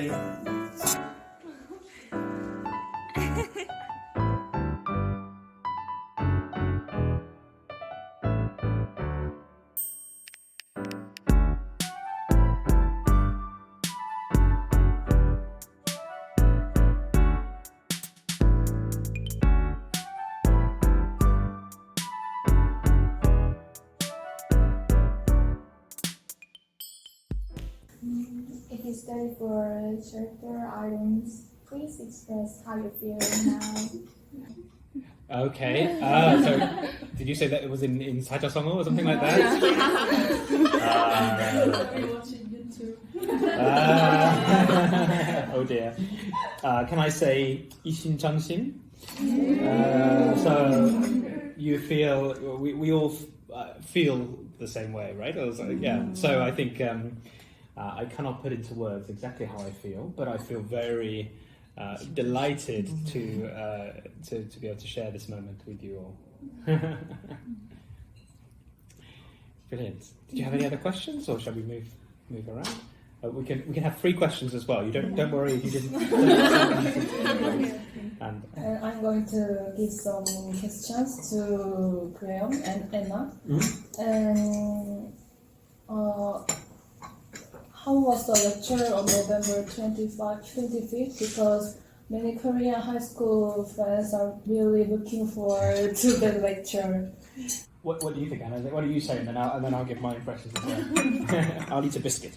everybody. It is time for chapter items. Please express how you feel now. Okay. So, did you say that it was in 사자성어 or something like that? We're watching YouTube. Oh dear. Can I say 이신정신? So you feel we all feel the same way, right? Yeah. So I think. I cannot put into words exactly how I feel, but I feel very delighted to be able to share this moment with you all. Brilliant. Did you have any other questions, or shall we move around? We can have 3 questions as well. You don't worry if you didn't. And I'm going to give some questions to Graham and Anna. And how was the lecture on November 25th? Because many Korean high school friends are really looking forward to the lecture. what do you think, Anna? What do you say, and then I'll give my impressions as well. I'll eat a biscuit.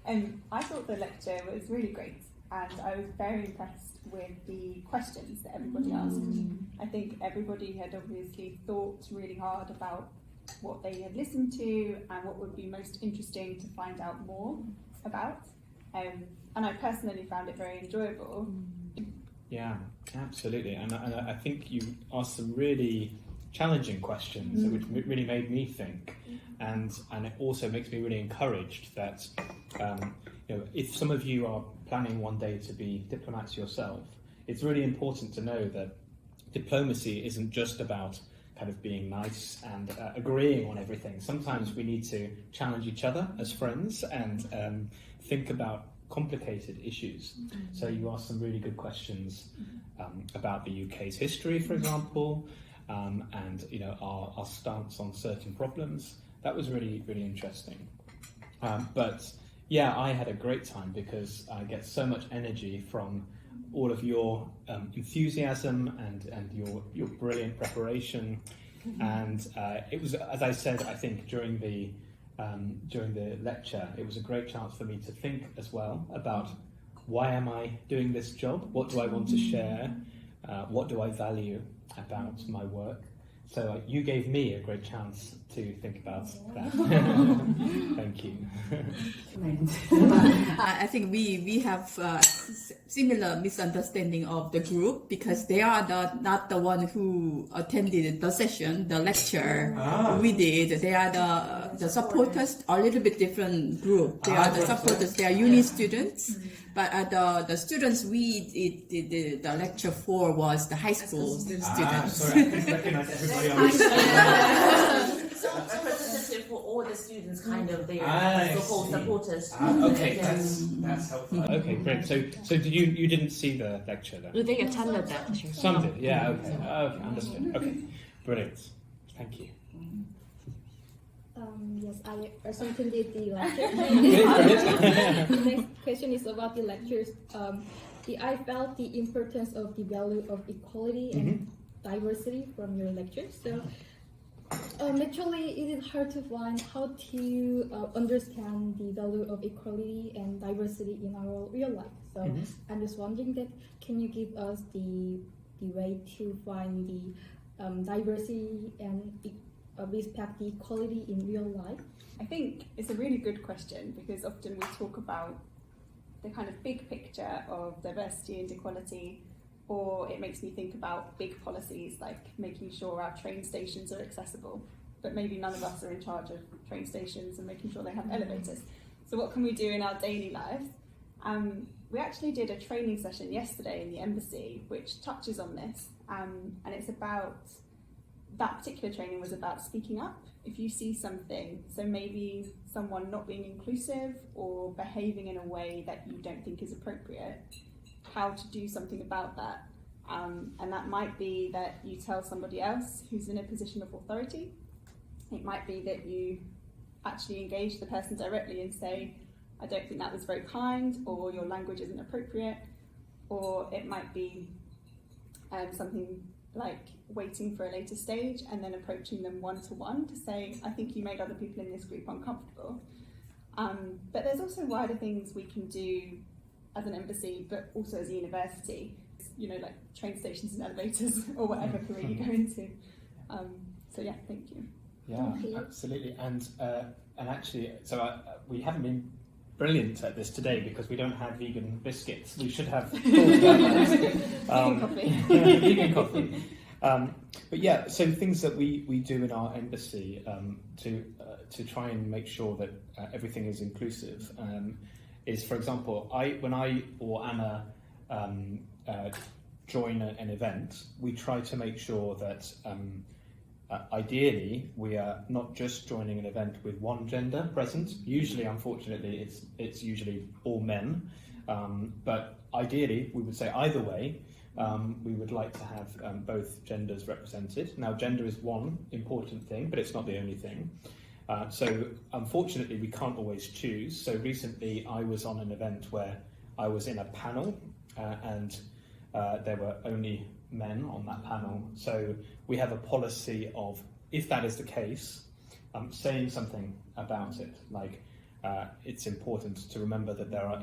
I thought the lecture was really great, and I was very impressed with the questions that everybody asked. I think everybody had obviously thought really hard about what they had listened to and what would be most interesting to find out more about. And I personally found it very enjoyable. Yeah, absolutely. And I think you asked some really challenging questions, which really made me think. And it also makes me really encouraged that if some of you are planning one day to be diplomats yourself, it's really important to know that diplomacy isn't just about kind of being nice and agreeing on everything. Sometimes we need to challenge each other as friends and think about complicated issues. So you asked some really good questions about the UK's history, for example, and our stance on certain problems. That was really, really interesting. But yeah, I had a great time because I get so much energy from all of your enthusiasm and your brilliant preparation, and it was, as I said, I think during the lecture, it was a great chance for me to think as well about why am I doing this job? What do I want to share? What do I value about my work? So you gave me a great chance to think about that. Thank you. I think we have similar misunderstanding of the group because they are not the one who attended the session, the lecture we did. They are the supporters, a little bit different group. They are the supporters. They are uni students. But the students we did the lecture for was the high school students. Sorry, I couldn't recognize everybody on this. So representative for all the students, kind of their so-called supporters. Okay, that's helpful. Okay, great. So did you didn't see the lecture then? They attended that lecture. Some did, yeah. Okay, understood. Okay, brilliant. Thank you. Yes, I also attended the lecture. The next question is about the lectures. I felt the importance of the value of equality and diversity from your lectures. So actually, it is hard to find how to understand the value of equality and diversity in our real life. So I'm just wondering that can you give us the way to find the diversity and respect the equality in real life? I think it's a really good question because often we talk about the kind of big picture of diversity and equality, or it makes me think about big policies like making sure our train stations are accessible, but maybe none of us are in charge of train stations and making sure they have elevators. So what can we do in our daily lives? We actually did a training session yesterday in the embassy which touches on this, and it's about, that particular training was about speaking up if you see something, so maybe someone not being inclusive or behaving in a way that you don't think is appropriate, how to do something about that. And that might be that you tell somebody else who's in a position of authority. It might be that you actually engage the person directly and say, I don't think that was very kind, or your language isn't appropriate. Or it might be something like waiting for a later stage and then approaching them one-to-one to say, I think you made other people in this group uncomfortable. But there's also wider things we can do as an embassy, but also as a university, you know, like train stations and elevators or whatever career you go into. So yeah, thank you. Yeah, absolutely. And actually, so we haven't been brilliant at this today because we don't have vegan biscuits. We should have Vegan coffee. Vegan coffee. But yeah, so things that we do in our embassy to try and make sure that everything is inclusive is, for example, when I or Anna join an event, we try to make sure that ideally we are not just joining an event with one gender present. Usually, unfortunately, it's usually all men, but ideally we would say either way we would like to have both genders represented. Now, gender is one important thing, but it's not the only thing. So unfortunately we can't always choose. So recently I was on an event where I was in a panel and there were only men on that panel. So we have a policy of, if that is the case, saying something about it. Like it's important to remember that there are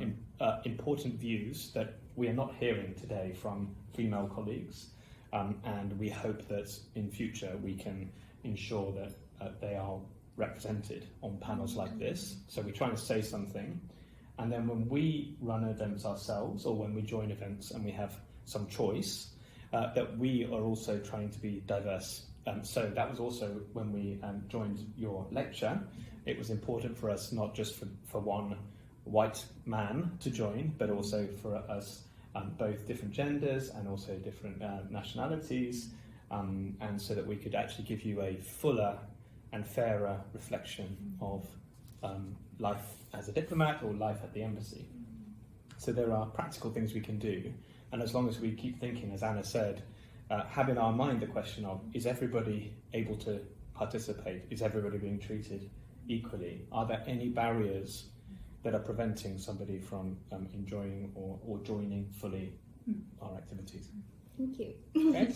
important views that we are not hearing today from female colleagues, and we hope that in future we can ensure that they are represented on panels like this. So we're trying to say something, and then when we run events ourselves or when we join events and we have some choice, that we are also trying to be diverse. So that was also when we joined your lecture. It was important for us not just for one white man to join, but also for us both different genders and also different nationalities, and so that we could actually give you a fuller and fairer reflection of life as a diplomat or life at the embassy. So there are practical things we can do, and as long as we keep thinking, as Anna said, have in our mind the question of, is everybody able to participate? Is everybody being treated equally? Are there any barriers that are preventing somebody from enjoying or joining fully our activities? Thank you. Okay.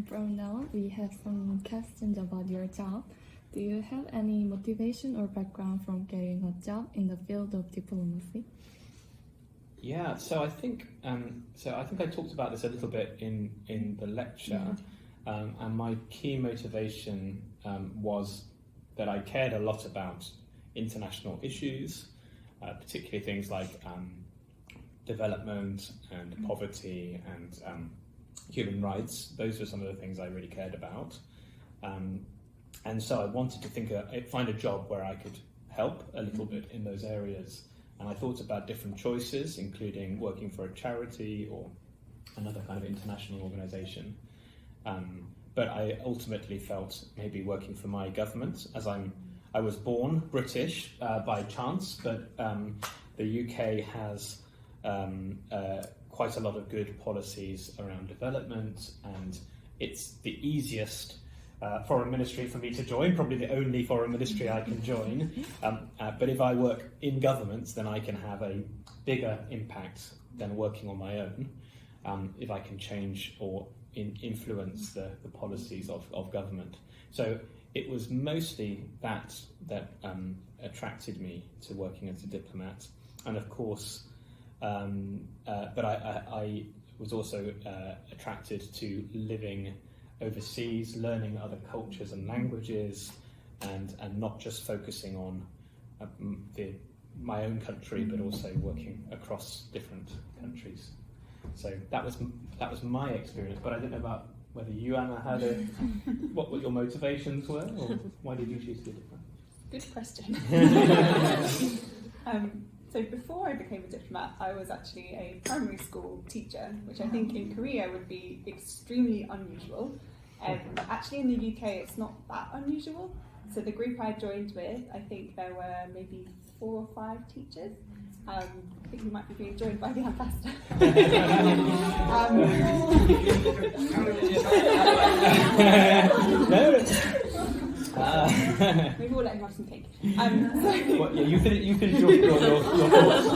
From now, we have some questions about your job. Do you have any motivation or background from getting a job in the field of diplomacy? Yeah, so I think I talked about this a little bit in the lecture, and my key motivation was that I cared a lot about international issues, particularly things like development and poverty and human rights. Those were some of the things I really cared about, and so I wanted to find a job where I could help a little bit in those areas. And I thought about different choices, including working for a charity or another kind of international organisation. But I ultimately felt maybe working for my government, as I was born British by chance, but the UK has quite a lot of good policies around development, and it's the easiest foreign ministry for me to join, probably the only foreign ministry I can join. But if I work in governments, then I can have a bigger impact than working on my own, if I can change or influence the policies of government. So it was mostly that attracted me to working as a diplomat. And of course, but I was also attracted to living overseas, learning other cultures and languages, and not just focusing on my own country, but also working across different countries. So that was my experience. But I don't know about whether you, Anna, had what your motivations were, or why did you choose to be different? Good question. So before I became a diplomat, I was actually a primary school teacher, which I think in Korea would be extremely unusual. Actually, in the UK, it's not that unusual. So the group I joined with, I think there were maybe 4 or 5 teachers. I think we might be being joined by the ambassador. Maybe we'll let him have some cake. Well, yeah, you finish your thoughts.